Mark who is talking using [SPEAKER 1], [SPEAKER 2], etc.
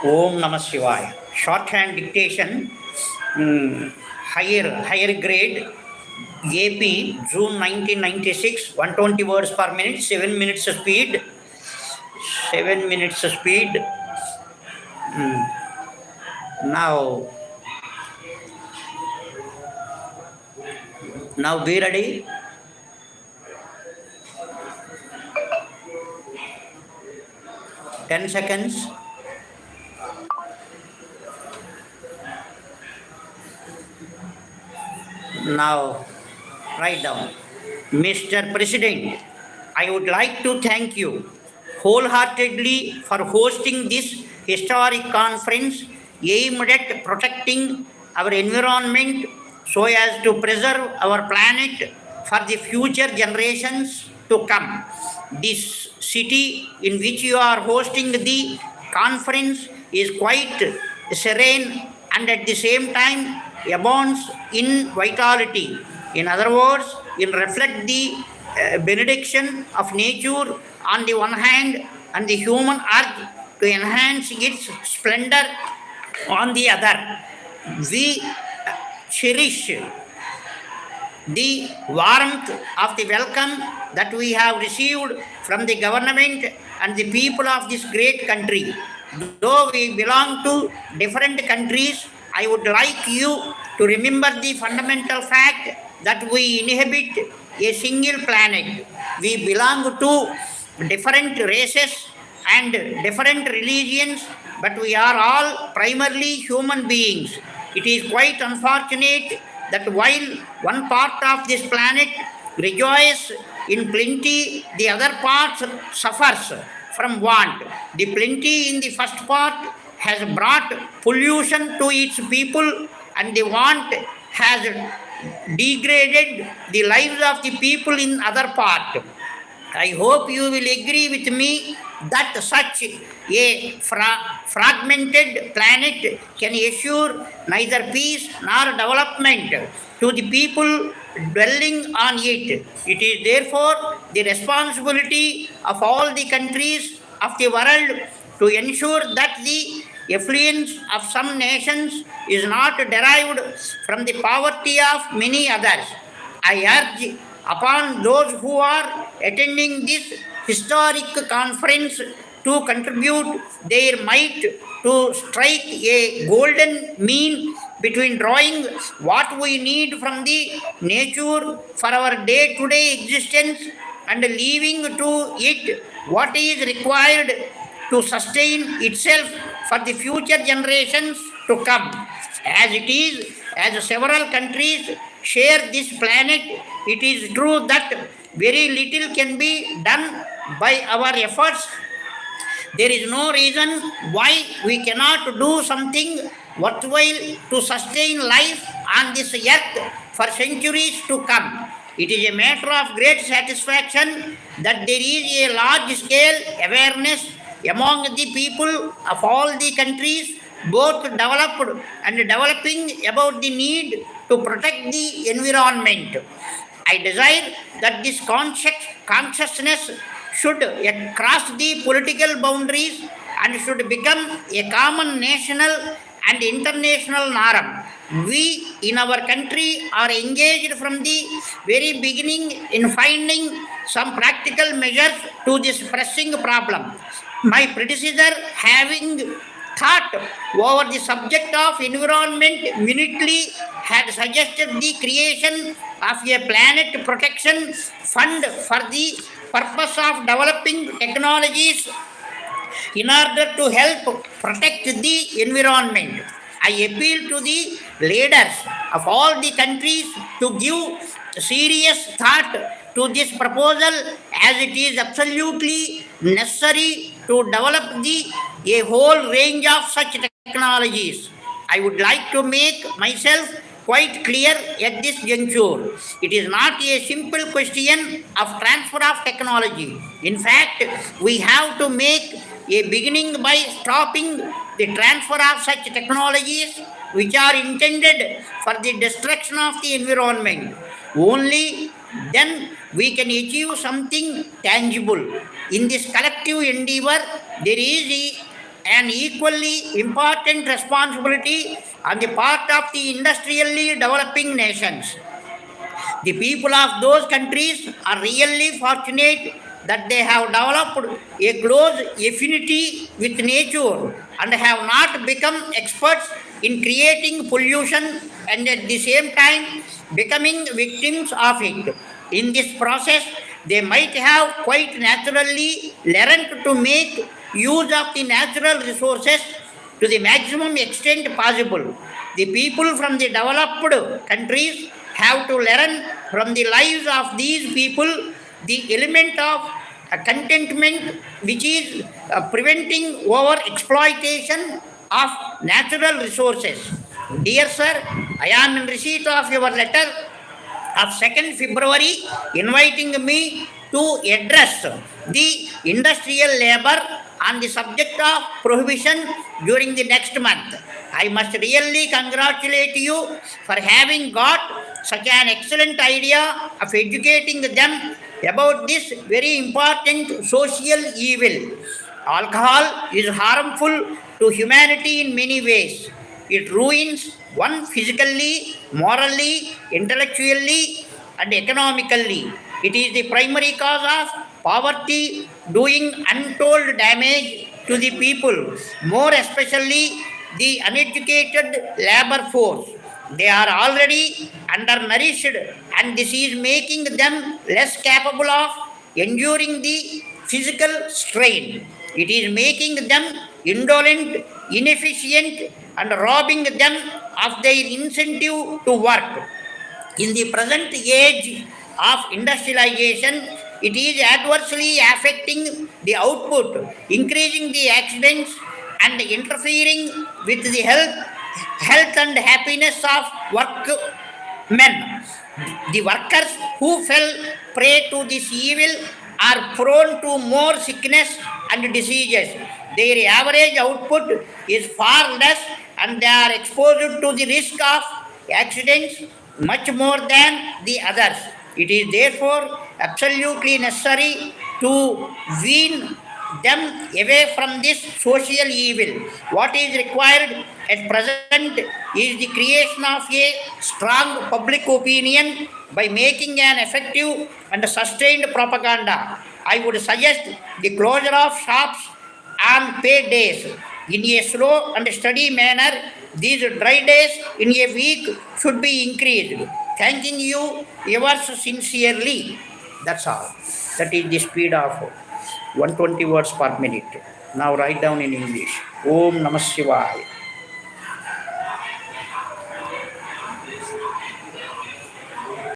[SPEAKER 1] Om Namah Shivaya. Shorthand dictation, higher grade, AP, June 1996, 120 words per minute, 7 minutes speed. 7 minutes speed. Now be ready. Ten seconds. Now, write down. Mr. President, I would like to thank you wholeheartedly for hosting this historic conference aimed at protecting our environment so as to preserve our planet for the future generations to come. This city in which you are hosting the conference is quite serene and at the same time abounds in vitality. In other words, it reflects the benediction of nature on the one hand and the human urge to enhance its splendor on the other. We cherish the warmth of the welcome that we have received from the government and the people of this great country. Though we belong to different countries, I would like you to remember the fundamental fact that we inhabit a single planet. We belong to different races and different religions, but we are all primarily human beings. It is quite unfortunate that while one part of this planet rejoices in plenty, the other part suffers from want. The plenty in the first part has brought pollution to its people, and the want has degraded the lives of the people in other part. I hope you will agree with me that such a fragmented planet can assure neither peace nor development to the people dwelling on it. It is therefore the responsibility of all the countries of the world to ensure that the affluence of some nations is not derived from the poverty of many others. I urge upon those who are attending this historic conference to contribute their might to strike a golden mean between drawing what we need from the nature for our day-to-day existence and leaving to it what is required to sustain itself for the future generations to come. As several countries share this planet, it is true that very little can be done by our efforts. There is no reason why we cannot do something worthwhile to sustain life on this earth for centuries to come. It is a matter of great satisfaction that there is a large-scale awareness among the people of all the countries, both developed and developing, about the need to protect the environment. I desire that this consciousness should cross the political boundaries and should become a common national and international norm. We in our country are engaged from the very beginning in finding some practical measures to this pressing problem. My predecessor, having thought over the subject of environment minutely, had suggested the creation of a planet protection fund for the purpose of developing technologies in order to help protect the environment. I appeal to the leaders of all the countries to give serious thought to this proposal, as it is absolutely necessary to develop a whole range of such technologies. I would like to make myself quite clear at this juncture. It is not a simple question of transfer of technology. In fact, we have to make a beginning by stopping the transfer of such technologies which are intended for the destruction of the environment. Only then we can achieve something tangible. In this collective endeavor, there is an equally important responsibility on the part of the industrially developing nations. The people of those countries are really fortunate that they have developed a close affinity with nature and have not become experts in creating pollution and at the same time becoming victims of it. In this process, they might have quite naturally learned to make use of the natural resources to the maximum extent possible. The people from the developed countries have to learn from the lives of these people the element of contentment which is preventing over exploitation of natural resources. Dear sir, I am in receipt of your letter of 2nd February inviting me to address the industrial labor on the subject of prohibition during the next month. I must really congratulate you for having got such an excellent idea of educating them about this very important social evil. Alcohol is harmful to humanity in many ways. It ruins one physically, morally, intellectually, and economically. It is the primary cause of poverty, doing untold damage to the people, more especially the uneducated labor force. They are already undernourished, and this is making them less capable of enduring the physical strain. It is making them indolent, inefficient, and robbing them of their incentive to work. In the present age of industrialization, it is adversely affecting the output, increasing the accidents, and interfering with the health and happiness of workmen. The workers who fell prey to this evil are prone to more sickness and diseases. Their average output is far less and they are exposed to the risk of accidents much more than the others. It is therefore absolutely necessary to wean them away from this social evil. What is required at present is the creation of a strong public opinion by making an effective and sustained propaganda. I would suggest the closure of shops on paid days in a slow and steady manner. These dry days in a week should be increased. Thanking you, yours sincerely. That's all. That is the speed of 120 words per minute. Now write down in English. Om Namah Shivaya.